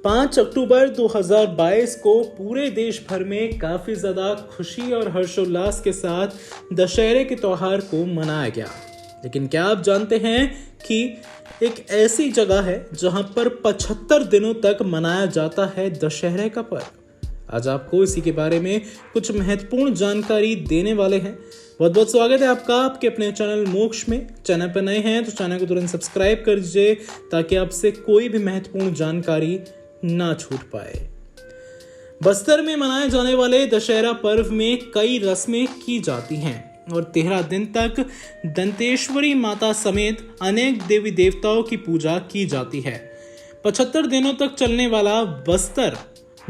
5 अक्टूबर 2022 को पूरे देश भर में काफी ज्यादा खुशी और हर्षोल्लास के साथ दशहरे के त्योहार को मनाया गया। लेकिन क्या आप जानते हैं कि एक ऐसी जगह है जहां पर 75 दिनों तक मनाया जाता है दशहरे का पर्व। आज आपको इसी के बारे में कुछ महत्वपूर्ण जानकारी देने वाले हैं। बहुत बहुत स्वागत है आपका आपके अपने चैनल मोक्ष में। चैनल पर नए हैं तो चैनल को तुरंत सब्सक्राइब कर दीजिए ताकि आपसे कोई भी महत्वपूर्ण जानकारी ना छूट पाए। बस्तर में मनाए जाने वाले दशहरा पर्व में कई रस्में की जाती हैं और 13 दिन तक दंतेश्वरी माता समेत अनेक देवी देवताओं की पूजा की जाती है। 75 दिनों तक चलने वाला बस्तर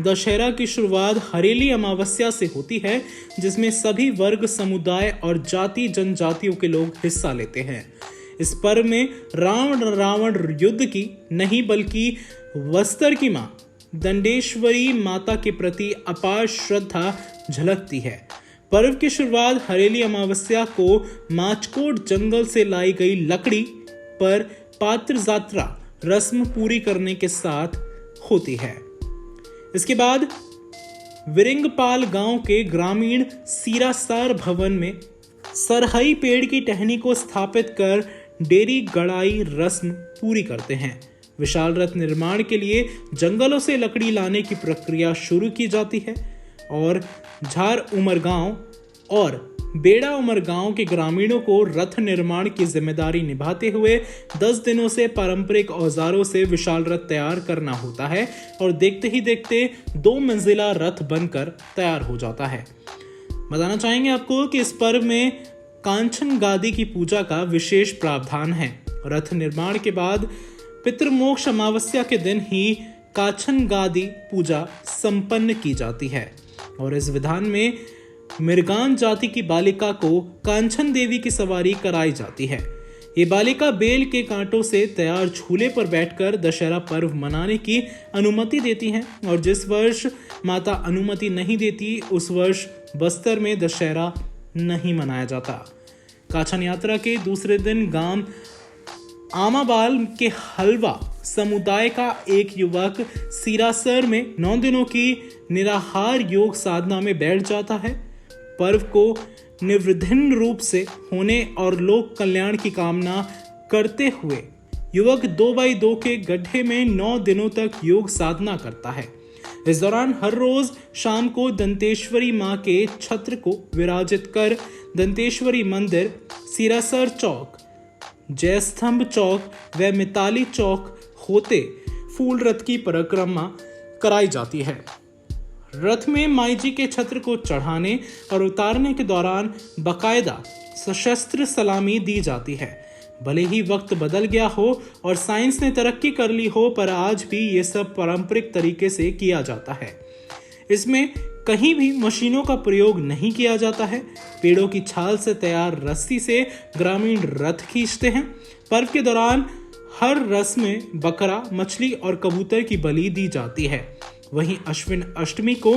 दशहरा की शुरुआत हरेली अमावस्या से होती है, जिसमें सभी वर्ग, समुदाय और जाति जनजातियों के लोग हिस्सा लेते हैं। इस पर्व में रावण युद्ध की नहीं बल्कि बस्तर की मां दंडेश्वरी माता के प्रति अपार श्रद्धा झलकती है। पर्व की शुरुआत हरेली अमावस्या को माचकोट जंगल से लाई गई लकड़ी पर पात्र यात्रा रस्म पूरी करने के साथ होती है। इसके बाद विरिंगपाल गांव के ग्रामीण सीरासार भवन में सरहई पेड़ की टहनी को स्थापित कर डेरी गड़ाई रस्म पूरी करते हैं। विशाल रथ निर्माण के लिए जंगलों से लकड़ी लाने की प्रक्रिया शुरू की जाती है और झार उमर गांव और बेड़ा उमर गांव के ग्रामीणों को रथ निर्माण की जिम्मेदारी निभाते हुए 10 दिनों से पारंपरिक औजारों से विशाल रथ तैयार करना होता है और देखते ही देखते 2 मंजिला रथ बनकर तैयार हो जाता है। बताना चाहेंगे आपको कि इस पर्व में कांचन गादी की पूजा का विशेष प्रावधान है। रथ निर्माण के बाद पितृमोक्ष अमावस्या के दिन ही कांचन गादी पूजा संपन्न की जाती है और इस विधान में मिर्गान जाति की बालिका को कांचन देवी की सवारी कराई जाती है। ये बालिका बेल के कांटों से तैयार झूले पर बैठकर दशहरा पर्व मनाने की अनुमति देती हैं और जिस वर्ष माता अनुमति नहीं देती उस वर्ष बस्तर में दशहरा नहीं मनाया जाता। कांचन यात्रा के दूसरे दिन गांव आमाबाल के हलवा समुदाय का एक युवक सीरासर में 9 दिनों की निराहार योग साधना में बैठ जाता है। पर्व को निर्विघ्न रूप से होने और लोक कल्याण की कामना करते हुए युवक 2x2 के गड्ढे में 9 दिनों तक योग साधना करता है। इस दौरान हर रोज शाम को दंतेश्वरी मां के छत्र को विराजित कर दंतेश्वरी मंदिर, सीरासर चौक, जयस्तंभ चौक व मिताली चौक होते फूल रथ की परिक्रमा कराई जाती है। रथ में माई जी के छत्र को चढ़ाने और उतारने के दौरान बकायदा सशस्त्र सलामी दी जाती है। भले ही वक्त बदल गया हो और साइंस ने तरक्की कर ली हो, पर आज भी ये सब पारंपरिक तरीके से किया जाता है। इसमें कहीं भी मशीनों का प्रयोग नहीं किया जाता है। पेड़ों की छाल से तैयार रस्सी से ग्रामीण रथ खींचते हैं। पर्व के दौरान हर रस में बकरा, मछली और कबूतर की बलि दी जाती है। वहीं अश्विन अष्टमी को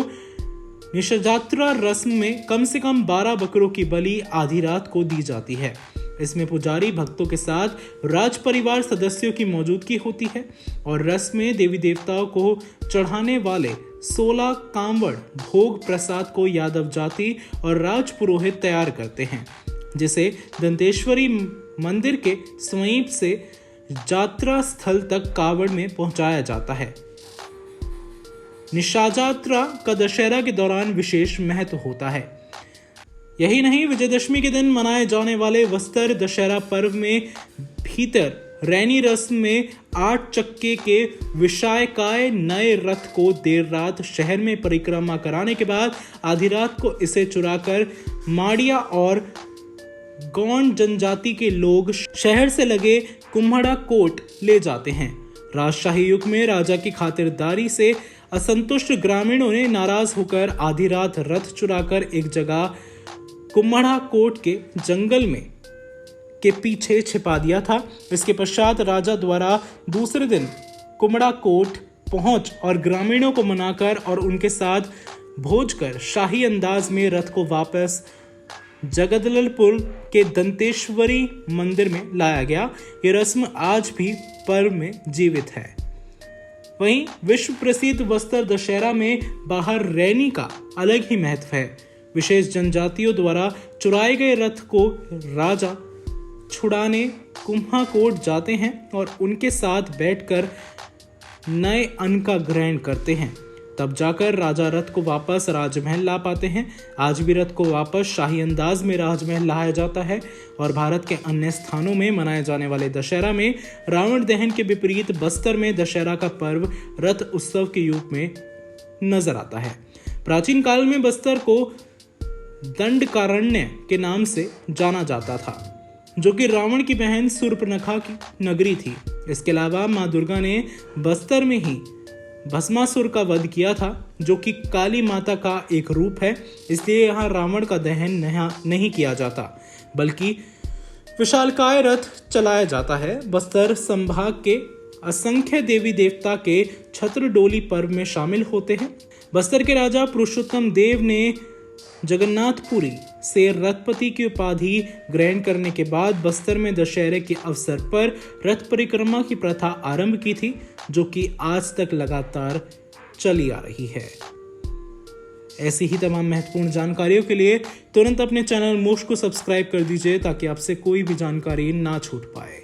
निशाजात्रा रस्म में कम से कम 12 बकरों की बलि आधी रात को दी जाती है। इसमें पुजारी भक्तों के साथ राज परिवार सदस्यों की मौजूदगी होती है और रस्म में देवी देवताओं को चढ़ाने वाले 16 कांवड़ भोग प्रसाद को यादव जाति और राज पुरोहित तैयार करते हैं, जिसे दंतेश्वरी मंदिर के समीप से यात्रा स्थल तक कांवड़ में पहुंचाया जाता है। निशाजात्रा का दशहरा के दौरान विशेष महत्व होता है। यही नहीं, विजयदशमी के दिन मनाए जाने वाले बस्तर दशहरा पर्व में भीतर रैनी रस्म में 8 चक्के के विशायकाय नए रथ को देर रात शहर में परिक्रमा कराने के बाद आधी रात को इसे चुराकर माड़िया और गौंड जनजाति के लोग शहर से लगे कुम्हड़ा कोट ले जाते हैं। राजशाही युग में राजा की खातिरदारी से असंतुष्ट ग्रामीणों ने नाराज होकर आधी रात रथ चुराकर एक जगह कुम्हड़ा कोट के जंगल में के पीछे छिपा दिया था। इसके पश्चात राजा द्वारा दूसरे दिन कुम्हड़ा कोट पहुंच और ग्रामीणों को मनाकर और उनके साथ भोज कर शाही अंदाज में रथ को वापस जगदलपुर के दंतेश्वरी मंदिर में लाया गया। ये रस्म आज भी पर्व में जीवित है। वहीं विश्व प्रसिद्ध बस्तर दशहरा में बाहर रैनी का अलग ही महत्व है। विशेष जनजातियों द्वारा चुराए गए रथ को राजा छुड़ाने कुम्हाकोट जाते हैं और उनके साथ बैठकर नए अन्न का ग्रहण करते हैं। तब जाकर राजा रथ को वापस राजमहल ला पाते हैं। आज भी रथ को वापस शाही अंदाज में राजमहल लाया जाता है और भारत के अन्य स्थानों में मनाए जाने वाले दशहरा में रावण दहन के विपरीत बस्तर में दशहरा का पर्व रथ उत्सव के रूप में नजर आता है। प्राचीन काल में बस्तर को दंडकारण्य के नाम से जाना जाता था, जो कि रावण की बहन शूर्पणखा की नगरी थी। इसके अलावा मां दुर्गा ने बस्तर में ही भस्मासुर का वध किया था, जो कि काली माता का एक रूप है। इसलिए यहाँ रावण का दहन नहीं किया जाता, बल्कि विशालकाय रथ चलाया जाता है। बस्तर संभाग के असंख्य देवी देवता के छत्र डोली पर्व में शामिल होते हैं। बस्तर के राजा पुरुषोत्तम देव ने जगन्नाथपुरी से रथपति की उपाधि ग्रहण करने के बाद बस्तर में दशहरे के अवसर पर रथ परिक्रमा की प्रथा आरंभ की थी, जो कि आज तक लगातार चली आ रही है। ऐसी ही तमाम महत्वपूर्ण जानकारियों के लिए तुरंत अपने चैनल मोश को सब्सक्राइब कर दीजिए, ताकि आपसे कोई भी जानकारी ना छूट पाए।